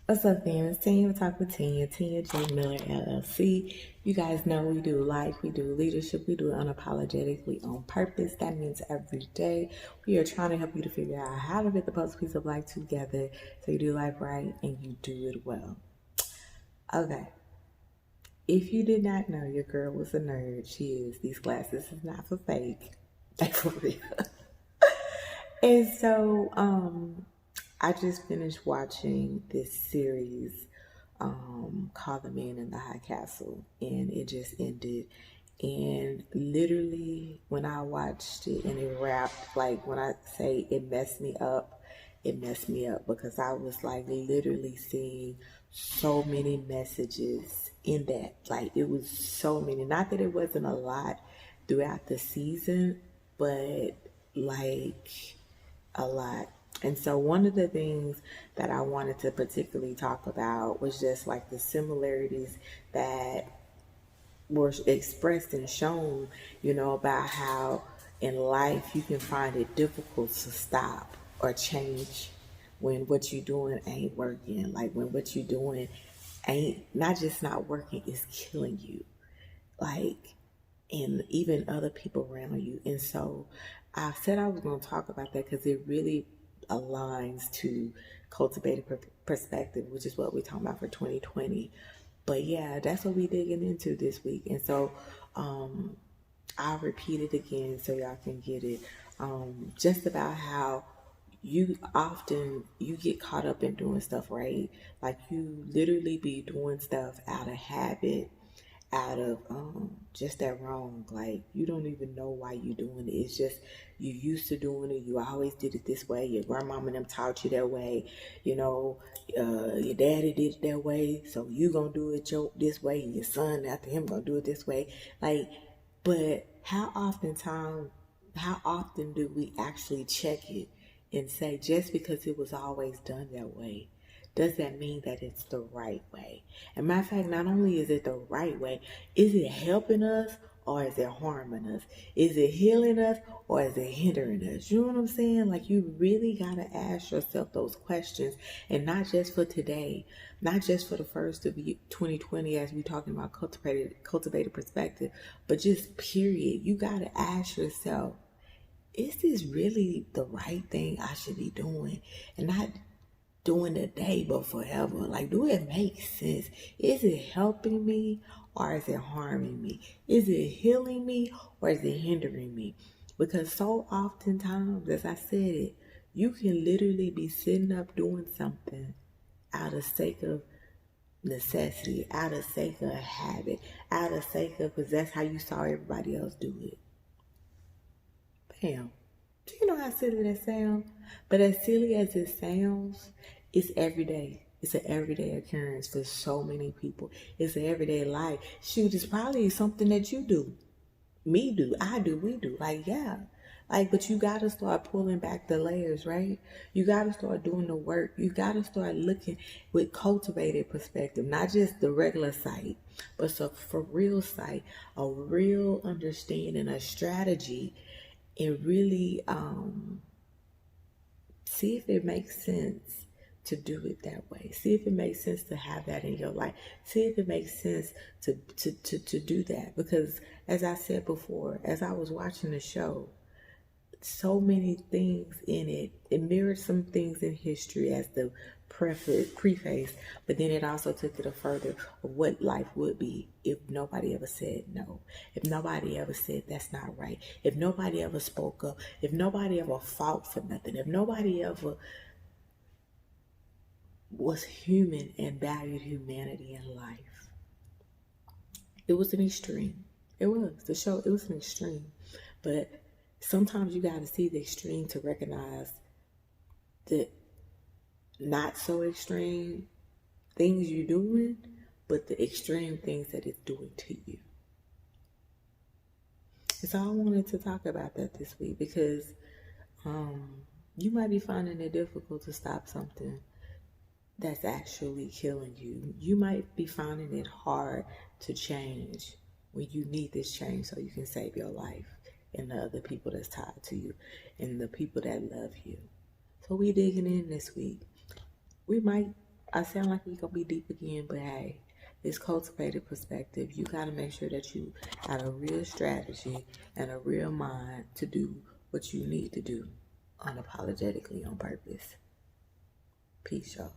What's up, fam? It's Tanya Talk with Tanya J Miller LLC. You guys know we do life, we do leadership, we do it unapologetically on purpose. That means every day we are trying to help you to figure out how to get the puzzle piece of life together so you do life right and you do it well. Okay. If you did not know your girl was a nerd, she is. These glasses is not for fake. Like for real. And so, I just finished watching this series called The Man in the High Castle, and it just ended. And literally, when I watched it and it wrapped, like when I say it messed me up because I was like literally seeing so many messages in that. Like it was so many. Not that it wasn't a lot throughout the season, but like a lot. And so one of the things that I wanted to particularly talk about was just like the similarities that were expressed and shown, about how in life you can find it difficult to stop or change when what you're doing ain't working. Like when what you're doing ain't not just not working, it's killing you. Like, and even other people around you. And so I said I was going to talk about that because it really aligns to cultivated perspective, which is what we're talking about for 2020. But yeah, that's what we're digging into this week. And so I'll repeat it again so y'all can get it. Just about how you get caught up in doing stuff, right? Like you literally be doing stuff out of habit, out of just that wrong. Like you don't even know why you doing it. It's just you used to doing it. You always did it this way. Your grandmama and them taught you that way. Your daddy did it that way, so you gonna do it this way. And your son after him gonna do it this way. Like, but how often do we actually check it and say just because it was always done that way? Does that mean that it's the right way? And matter of fact, not only is it the right way, is it helping us or is it harming us? Is it healing us or is it hindering us? You know what I'm saying? Like you really gotta ask yourself those questions, and not just for today, not just for the first of 2020 as we talking about cultivated perspective, but just period. You gotta ask yourself, is this really the right thing I should be doing? And not doing today but forever. Like, do it make sense? Is it helping me or is it harming me? Is it healing me or is it hindering me? Because so oftentimes, as I said it, you can literally be sitting up doing something out of sake of necessity, out of sake of habit, out of sake of because that's how you saw everybody else do it. Bam. Do you know how silly that sounds? But as silly as it sounds, it's everyday. It's an everyday occurrence for so many people. It's an everyday life. Shoot, it's probably something that you do. Me do. I do. We do. Like, yeah. Like, but you got to start pulling back the layers, right? You got to start doing the work. You got to start looking with cultivated perspective, not just the regular sight, but so for real sight, a real understanding, a strategy, and really see if it makes sense to do it that way. See if it makes sense to have that in your life. See if it makes sense to do that. Because as I said before, as I was watching the show, so many things in it. It mirrored some things in history as the preface, but then it also took it a further of what life would be if nobody ever said no, if nobody ever said that's not right, if nobody ever spoke up, if nobody ever fought for nothing, if nobody ever was human and valued humanity in life. It was an extreme. It was the show. It was an extreme, but sometimes you got to see the extreme to recognize the not so extreme things you're doing, but the extreme things that it's doing to you. And so I wanted to talk about that this week because you might be finding it difficult to stop something that's actually killing you. You might be finding it hard to change when you need this change so you can save your life and the other people that's tied to you and the people that love you. So we digging in this week. We might I sound like we gonna be deep again, but hey, it's cultivated perspective. You gotta make sure that you got a real strategy and a real mind to do what you need to do unapologetically on purpose. Peace, y'all.